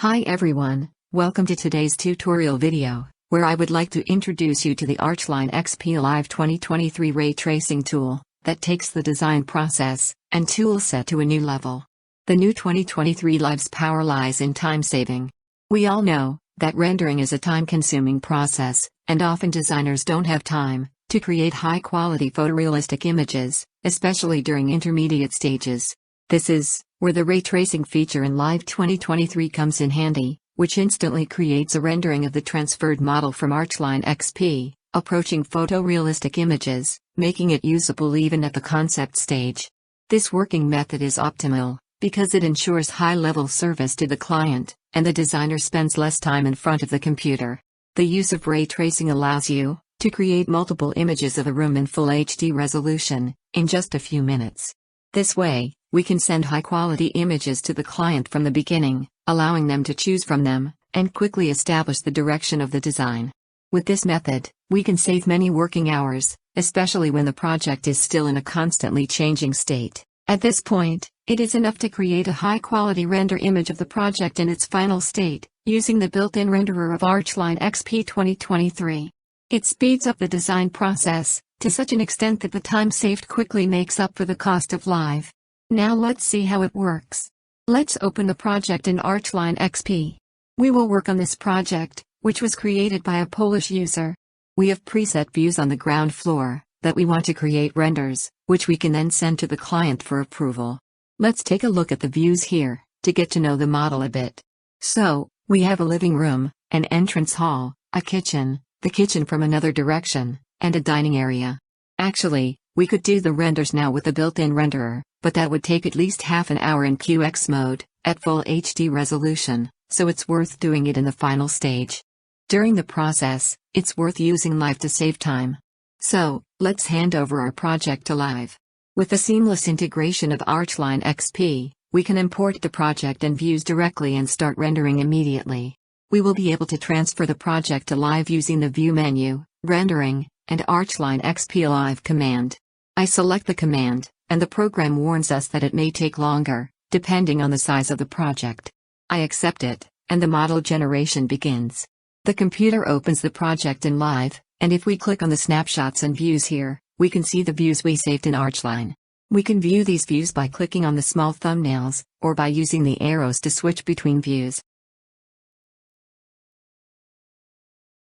Hi everyone, welcome to today's tutorial video, where I would like to introduce you to the ARCHLine.XP Live 2023 ray tracing tool, that takes the design process and tool set to a new level. The new 2023 Live's power lies in time saving. We all know that rendering is a time-consuming process, and often designers don't have time to create high-quality photorealistic images, especially during intermediate stages. This is where the ray tracing feature in Live 2023 comes in handy, which instantly creates a rendering of the transferred model from ARCHLine.XP, approaching photorealistic images, making it usable even at the concept stage. This working method is optimal, because it ensures high-level service to the client, and the designer spends less time in front of the computer. The use of ray tracing allows you to create multiple images of a room in full HD resolution, in just a few minutes. This way, we can send high-quality images to the client from the beginning, allowing them to choose from them, and quickly establish the direction of the design. With this method, we can save many working hours, especially when the project is still in a constantly changing state. At this point, it is enough to create a high-quality render image of the project in its final state, using the built-in renderer of ARCHLine.XP 2023. It speeds up the design process, to such an extent that the time saved quickly makes up for the cost of Live. Now let's see how it works. Let's open the project in ARCHLine.XP. We will work on this project, which was created by a Polish user. We have preset views on the ground floor, that we want to create renders, which we can then send to the client for approval. Let's take a look at the views here, to get to know the model a bit. So, we have a living room, an entrance hall, a kitchen, the kitchen from another direction, and a dining area. Actually, we could do the renders now with the built-in renderer, but that would take at least half an hour in QX mode, at full HD resolution, so it's worth doing it in the final stage. During the process, it's worth using Live to save time. So, let's hand over our project to Live. With the seamless integration of ARCHLine.XP, we can import the project and views directly and start rendering immediately. We will be able to transfer the project to Live using the View menu, Rendering, and ARCHLine.XP Live command. I select the command, and the program warns us that it may take longer, depending on the size of the project. I accept it, and the model generation begins. The computer opens the project in Live, and if we click on the snapshots and views here, we can see the views we saved in ARCHLine. We can view these views by clicking on the small thumbnails, or by using the arrows to switch between views.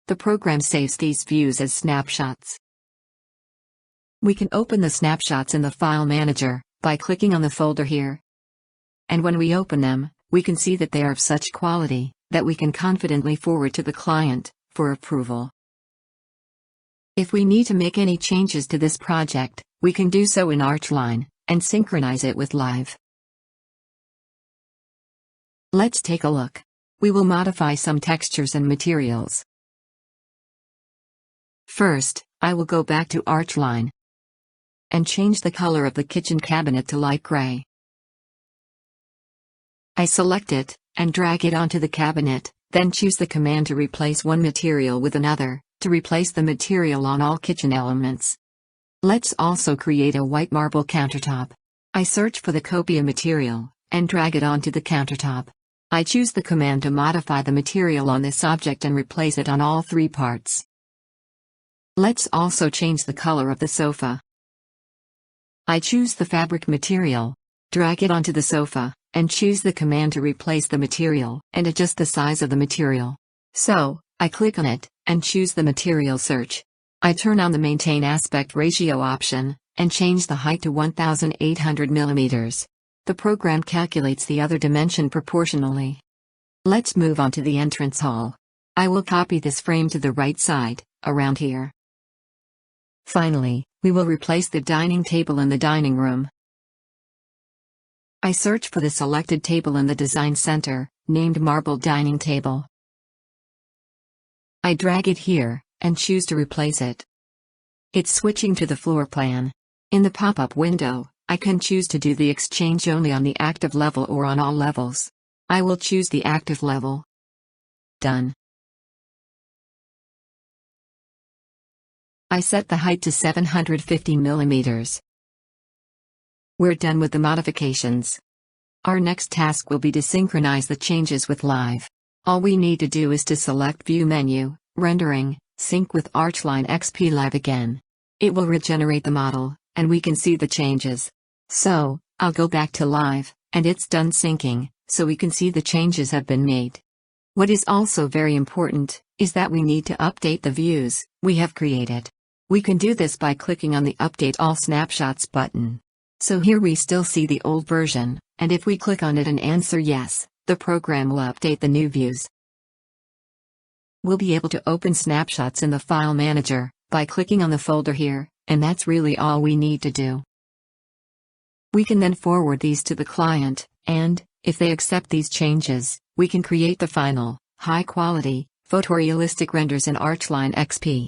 The program saves these views as snapshots. We can open the snapshots in the File Manager, by clicking on the folder here. And when we open them, we can see that they are of such quality, that we can confidently forward to the client, for approval. If we need to make any changes to this project, we can do so in ARCHLine, and synchronize it with Live. Let's take a look. We will modify some textures and materials. First, I will go back to ARCHLine and change the color of the kitchen cabinet to light gray. I select it, and drag it onto the cabinet, then choose the command to replace one material with another, to replace the material on all kitchen elements. Let's also create a white marble countertop. I search for the copia material, and drag it onto the countertop. I choose the command to modify the material on this object and replace it on all three parts. Let's also change the color of the sofa. I choose the fabric material, drag it onto the sofa, and choose the command to replace the material, and adjust the size of the material. So, I click on it, and choose the material search. I turn on the Maintain Aspect Ratio option, and change the height to 1800 mm. The program calculates the other dimension proportionally. Let's move on to the entrance hall. I will copy this frame to the right side, around here. Finally, we will replace the dining table in the dining room. I search for the selected table in the design center, named Marble Dining Table. I drag it here, and choose to replace it. It's switching to the floor plan. In the pop-up window, I can choose to do the exchange only on the active level or on all levels. I will choose the active level. Done. I set the height to 750 mm. We're done with the modifications. Our next task will be to synchronize the changes with Live. All we need to do is to select View menu, Rendering, Sync with ARCHLine.XP Live again. It will regenerate the model, and we can see the changes. So, I'll go back to Live, and it's done syncing, so we can see the changes have been made. What is also very important, is that we need to update the views we have created. We can do this by clicking on the Update All Snapshots button. So here we still see the old version, and if we click on it and answer yes, the program will update the new views. We'll be able to open snapshots in the File Manager, by clicking on the folder here, and that's really all we need to do. We can then forward these to the client, and, if they accept these changes, we can create the final, high-quality, photorealistic renders in ARCHLine.XP.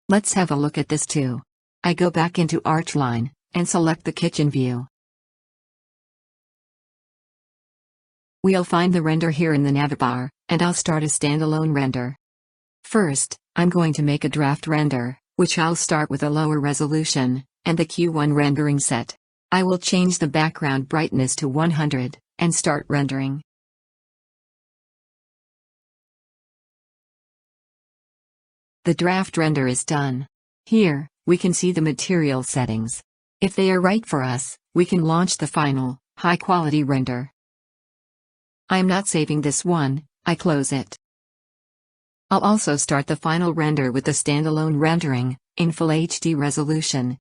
Let's have a look at this too. I go back into ARCHLine, and select the kitchen view. We'll find the render here in the navbar, and I'll start a standalone render. First, I'm going to make a draft render, which I'll start with a lower resolution, and the Q1 rendering set. I will change the background brightness to 100, and start rendering. The draft render is done. Here, we can see the material settings. If they are right for us, we can launch the final, high-quality render. I am not saving this one, I close it. I'll also start the final render with the standalone rendering, in Full HD resolution.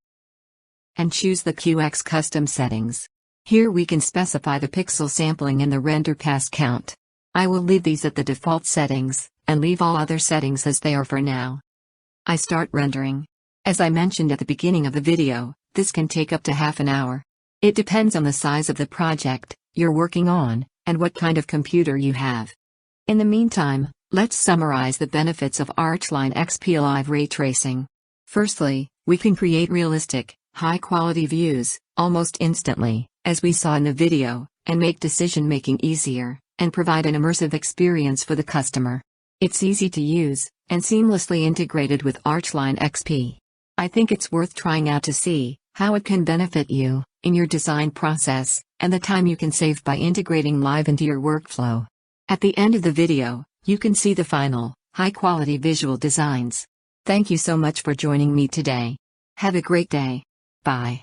And choose the QX custom settings. Here we can specify the pixel sampling and the render pass count. I will leave these at the default settings, and leave all other settings as they are for now. I start rendering. As I mentioned at the beginning of the video, this can take up to half an hour. It depends on the size of the project you're working on, and what kind of computer you have. In the meantime, let's summarize the benefits of ARCHLine.XP Live Ray Tracing. Firstly, we can create realistic, high-quality views, almost instantly, as we saw in the video, and make decision-making easier, and provide an immersive experience for the customer. It's easy to use, and seamlessly integrated with ARCHLine.XP. I think it's worth trying out to see how it can benefit you in your design process, and the time you can save by integrating Live into your workflow. At the end of the video, you can see the final, high-quality visual designs. Thank you so much for joining me today. Have a great day. Bye.